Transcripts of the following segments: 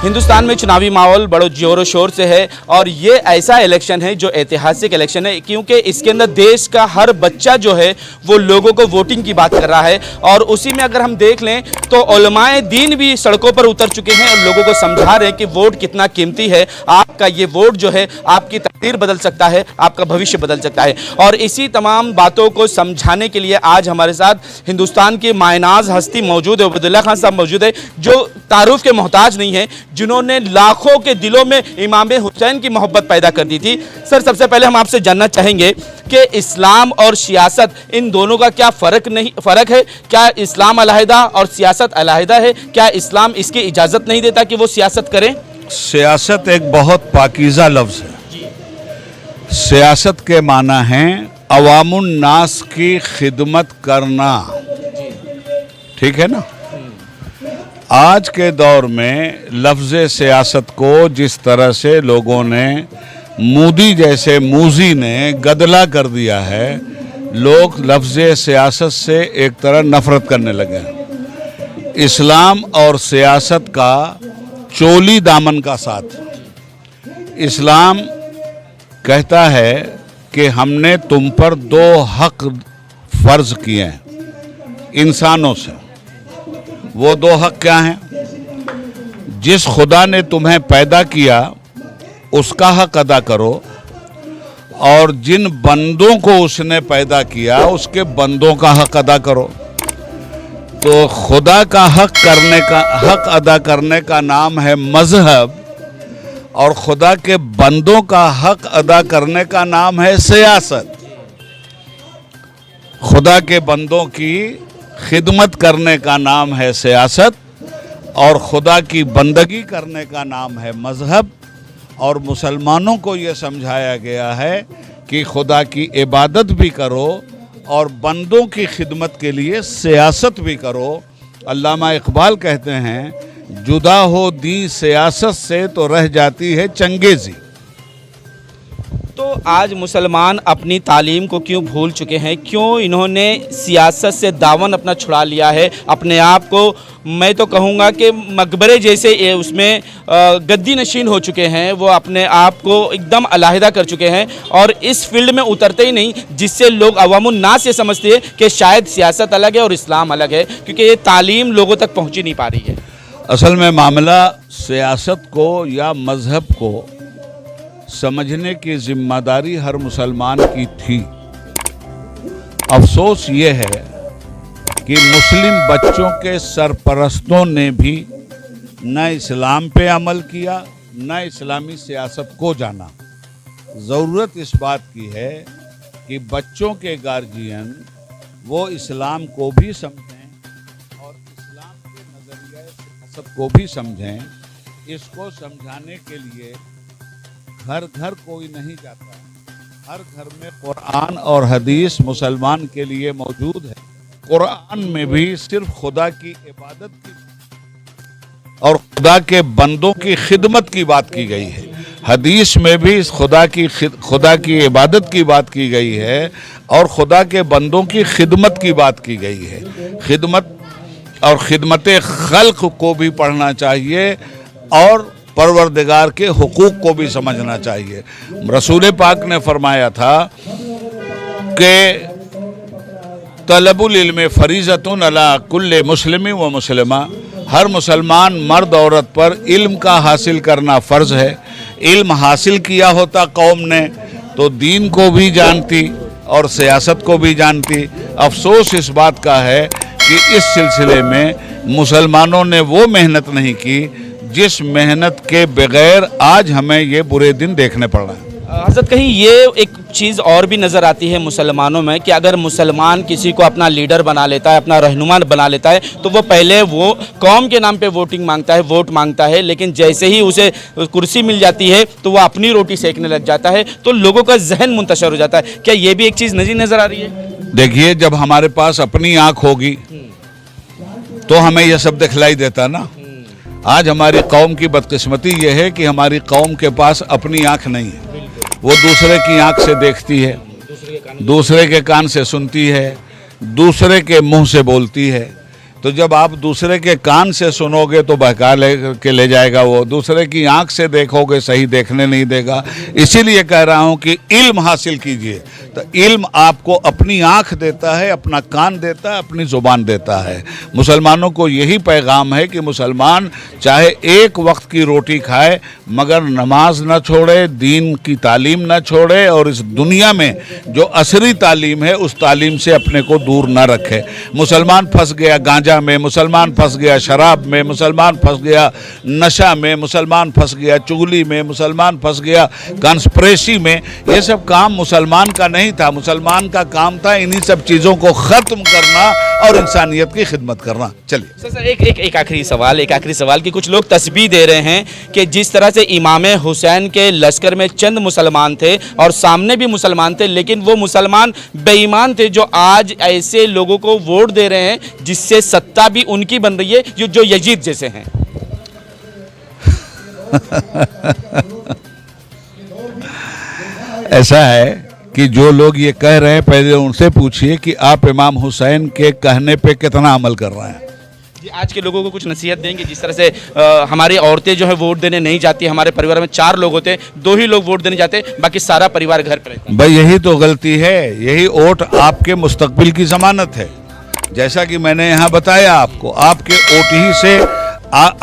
हिंदुस्तान में चुनावी माहौल बड़े जोरों शोर से है और ये ऐसा इलेक्शन है जो ऐतिहासिक इलेक्शन है, क्योंकि इसके अंदर देश का हर बच्चा जो है वो लोगों को वोटिंग की बात कर रहा है। और उसी में अगर हम देख लें तो उलमाए दीन भी सड़कों पर उतर चुके हैं और लोगों को समझा रहे हैं कि वोट कितना कीमती है। आपका ये वोट जो है आपकी तकदीर बदल सकता है, आपका भविष्य बदल सकता है। और इसी तमाम बातों को समझाने के लिए आज हमारे साथ हिंदुस्तान की मायनाज हस्ती मौजूद है, उबैदुल्लाह खान साहब मौजूद है, जो तारुफ के मोहताज नहीं है, जिन्होंने लाखों के दिलों में इमाम हुसैन की मोहब्बत पैदा कर दी थी। सर, सबसे पहले हम आपसे जानना चाहेंगे कि इस्लाम और सियासत, इन दोनों का क्या फ़र्क है? क्या इस्लाम अलहदा और सियासत अलहदा है? क्या इस्लाम इसकी इजाज़त नहीं देता कि वो सियासत करें? सियासत एक बहुत पाकीज़ा लफ्ज़ है। सियासत के माना है अवामुन नास की खिदमत करना, ठीक है ना। आज के दौर में लफ्ज़ सियासत को जिस तरह से लोगों ने मोदी जैसे मूजी ने गदला कर दिया है, लोग लफ्ज़ सियासत से एक तरह नफ़रत करने लगे हैं। इस्लाम और सियासत का चोली दामन का साथ। इस्लाम कहता है कि हमने तुम पर 2 हक़ फ़र्ज़ किए हैं इंसानों से। वो 2 हक़ क्या हैं? जिस खुदा ने तुम्हें पैदा किया उसका हक़ अदा करो, और जिन बंदों को उसने पैदा किया उसके बंदों का हक़ अदा करो। तो खुदा का हक़ अदा करने का नाम है मज़हब, और खुदा के बंदों का हक़ अदा करने का नाम है सियासत। खुदा के बंदों की खिदमत करने का नाम है सियासत, और खुदा की बंदगी करने का नाम है मज़हब। और मुसलमानों को ये समझाया गया है कि खुदा की इबादत भी करो और बंदों की खिदमत के लिए सियासत भी करो। अल्लामा इकबाल कहते हैं, जुदा हो दी सियासत से तो रह जाती है चंगेज़ी। तो आज मुसलमान अपनी तालीम को क्यों भूल चुके हैं? क्यों इन्होंने सियासत से दामन अपना छुड़ा लिया है? अपने आप को मैं तो कहूँगा कि मकबरे जैसे उसमें गद्दी नशीन हो चुके हैं। वो अपने आप को एकदम अलहदा कर चुके हैं और इस फील्ड में उतरते ही नहीं, जिससे लोग अवामुन नास ये समझते हैं कि शायद सियासत अलग है और इस्लाम अलग है, क्योंकि ये तालीम लोगों तक पहुँच ही नहीं पा रही है। असल में मामला सियासत को या मज़हब को समझने की जिम्मेदारी हर मुसलमान की थी। अफसोस ये है कि मुस्लिम बच्चों के सरपरस्तों ने भी न इस्लाम पे अमल किया, न इस्लामी सियासत को जाना। ज़रूरत इस बात की है कि बच्चों के गार्जियन वो इस्लाम को भी समझें और इस्लाम के नज़रिए सियासत को भी समझें। इसको समझाने के लिए घर घर कोई नहीं जाता, हर घर में कुरान और हदीस मुसलमान के लिए मौजूद है। कुरान में भी सिर्फ खुदा की इबादत की और खुदा के बंदों की खिदमत की बात की गई है। हदीस में भी खुदा की इबादत की बात की गई है और खुदा के बंदों की खिदमत की बात की गई है। खिदमत और खिदमत खल्क को भी पढ़ना चाहिए और परवरदिगार के हुकूक को भी समझना चाहिए। रसूल पाक ने फरमाया था कि तलबुल इल्म फरीज़तुन अला कुल्ले मुस्लिम व मुस्लिमा, हर मुसलमान मर्द औरत पर इल्म का हासिल करना फ़र्ज़ है। इल्म हासिल किया होता कौम ने तो दीन को भी जानती और सियासत को भी जानती। अफसोस इस बात का है कि इस सिलसिले में मुसलमानों ने वो मेहनत नहीं की जिस मेहनत के बगैर आज हमें ये बुरे दिन देखने पड़ रहे हैं। हज़रत, कहीं ये एक चीज़ और भी नज़र आती है मुसलमानों में कि अगर मुसलमान किसी को अपना लीडर बना लेता है, अपना रहनुमा बना लेता है, तो वो पहले वो कौम के नाम पे वोटिंग मांगता है, वोट मांगता है, लेकिन जैसे ही उसे कुर्सी मिल जाती है तो वो अपनी रोटी सेकने लग जाता है, तो लोगों का जहन मुंतशर हो जाता है। क्या ये भी एक चीज़ नज़र आ रही है? देखिए, जब हमारे पास अपनी आँख होगी तो हमें यह सब दिखलाई देता ना। आज हमारी कौम की बदकिस्मती यह है कि हमारी कौम के पास अपनी आँख नहीं है। वो दूसरे की आँख से देखती है, दूसरे के कान से सुनती है, दूसरे के मुंह से बोलती है। तो जब आप दूसरे के कान से सुनोगे तो बहका के ले जाएगा, वो दूसरे की आंख से देखोगे सही देखने नहीं देगा। इसीलिए कह रहा हूं कि इल्म हासिल कीजिए। तो इल्म आपको अपनी आंख देता है, अपना कान देता है, अपनी ज़ुबान देता है। मुसलमानों को यही पैगाम है कि मुसलमान चाहे एक वक्त की रोटी खाए मगर नमाज न छोड़े, दीन की तालीम न छोड़े, और इस दुनिया में जो असली तालीम है उस तालीम से अपने को दूर न रखे। मुसलमान फंस गया गांजा में, मुसलमान फंस गया शराब में, मुसलमान फंस गया नशा में, मुसलमान फंस गया चुगली में, मुसलमान फंस गया कंस्पिरेसी में। ये सब काम मुसलमान का नहीं था। मुसलमान का काम था इन्हीं सब चीज़ों को ख़त्म करना और इंसानियत की खिदमत करना। चलिए सर एक आखिरी सवाल कि कुछ लोग तस्बीह दे रहे हैं कि जिस तरह से इमाम हुसैन के लश्कर में चंद मुसलमान थे और सामने भी मुसलमान थे, लेकिन वो मुसलमान बेईमान थे जो आज ऐसे लोगों को वोट दे रहे हैं जिससे सत्ता भी उनकी बन रही है जो यजीद जैसे हैं। ऐसा है कि जो लोग ये कह रहे हैं पहले उनसे पूछिए कि आप इमाम हुसैन के कहने पे कितना अमल कर रहे हैं। जी, आज के लोगों को कुछ नसीहत देंगे? जिस तरह से हमारी औरतें जो है वोट देने नहीं जाती, हमारे परिवार में 4 लोग होते, 2 ही लोग वोट देने जाते, बाकी सारा परिवार घर पर रहता है। भाई यही तो गलती है। यही वोट आपके मुस्तकबिल की ज़मानत है। जैसा कि मैंने यहाँ बताया आपको, आपके वोट ही से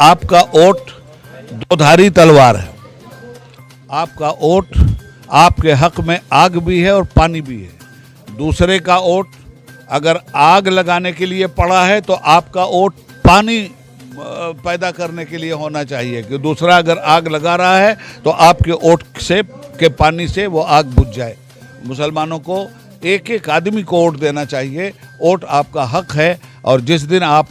आपका वोट 2धारी तलवार है। आपका वोट आपके हक में आग भी है और पानी भी है। दूसरे का वोट अगर आग लगाने के लिए पड़ा है तो आपका वोट पानी पैदा करने के लिए होना चाहिए कि दूसरा अगर आग लगा रहा है तो आपके वोट से के पानी से वो आग बुझ जाए। मुसलमानों को एक एक आदमी को वोट देना चाहिए। वोट आपका हक है, और जिस दिन आप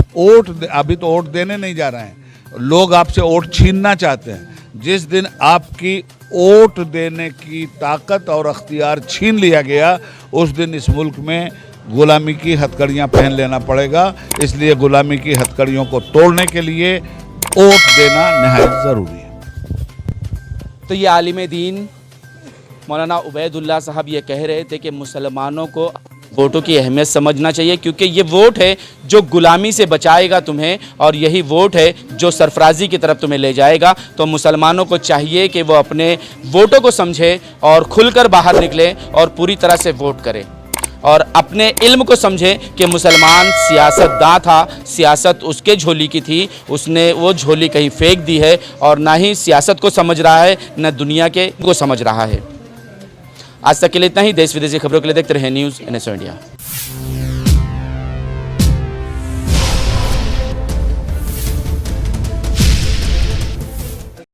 अभी तो वोट देने नहीं जा रहे हैं, लोग आपसे वोट छीनना चाहते हैं। जिस दिन आपकी वोट देने की ताकत और अख्तियार छीन लिया गया, उस दिन इस मुल्क में गुलामी की हथकड़ियाँ पहन लेना पड़ेगा। इसलिए गुलामी की हथकड़ियों को तोड़ने के लिए वोट देना नहायत ज़रूरी है। तो ये आलिम दीन मौलाना उबैदुल्लाह साहब ये कह रहे थे कि मुसलमानों को वोटों की अहमियत समझना चाहिए, क्योंकि ये वोट है जो गुलामी से बचाएगा तुम्हें, और यही वोट है जो सरफराजी की तरफ तुम्हें ले जाएगा। तो मुसलमानों को चाहिए कि वो अपने वोटों को समझे और खुलकर बाहर निकले और पूरी तरह से वोट करें, और अपने इल्म को समझे कि मुसलमान सियासतदां था, सियासत उसके झोली की थी, उसने वो झोली कहीं फेंक दी है, और ना ही सियासत को समझ रहा है न दुनिया के को समझ रहा है। आज तक के लिए इतना ही। देश विदेश की खबरों के लिए देखते रहे न्यूज़ NSO इंडिया।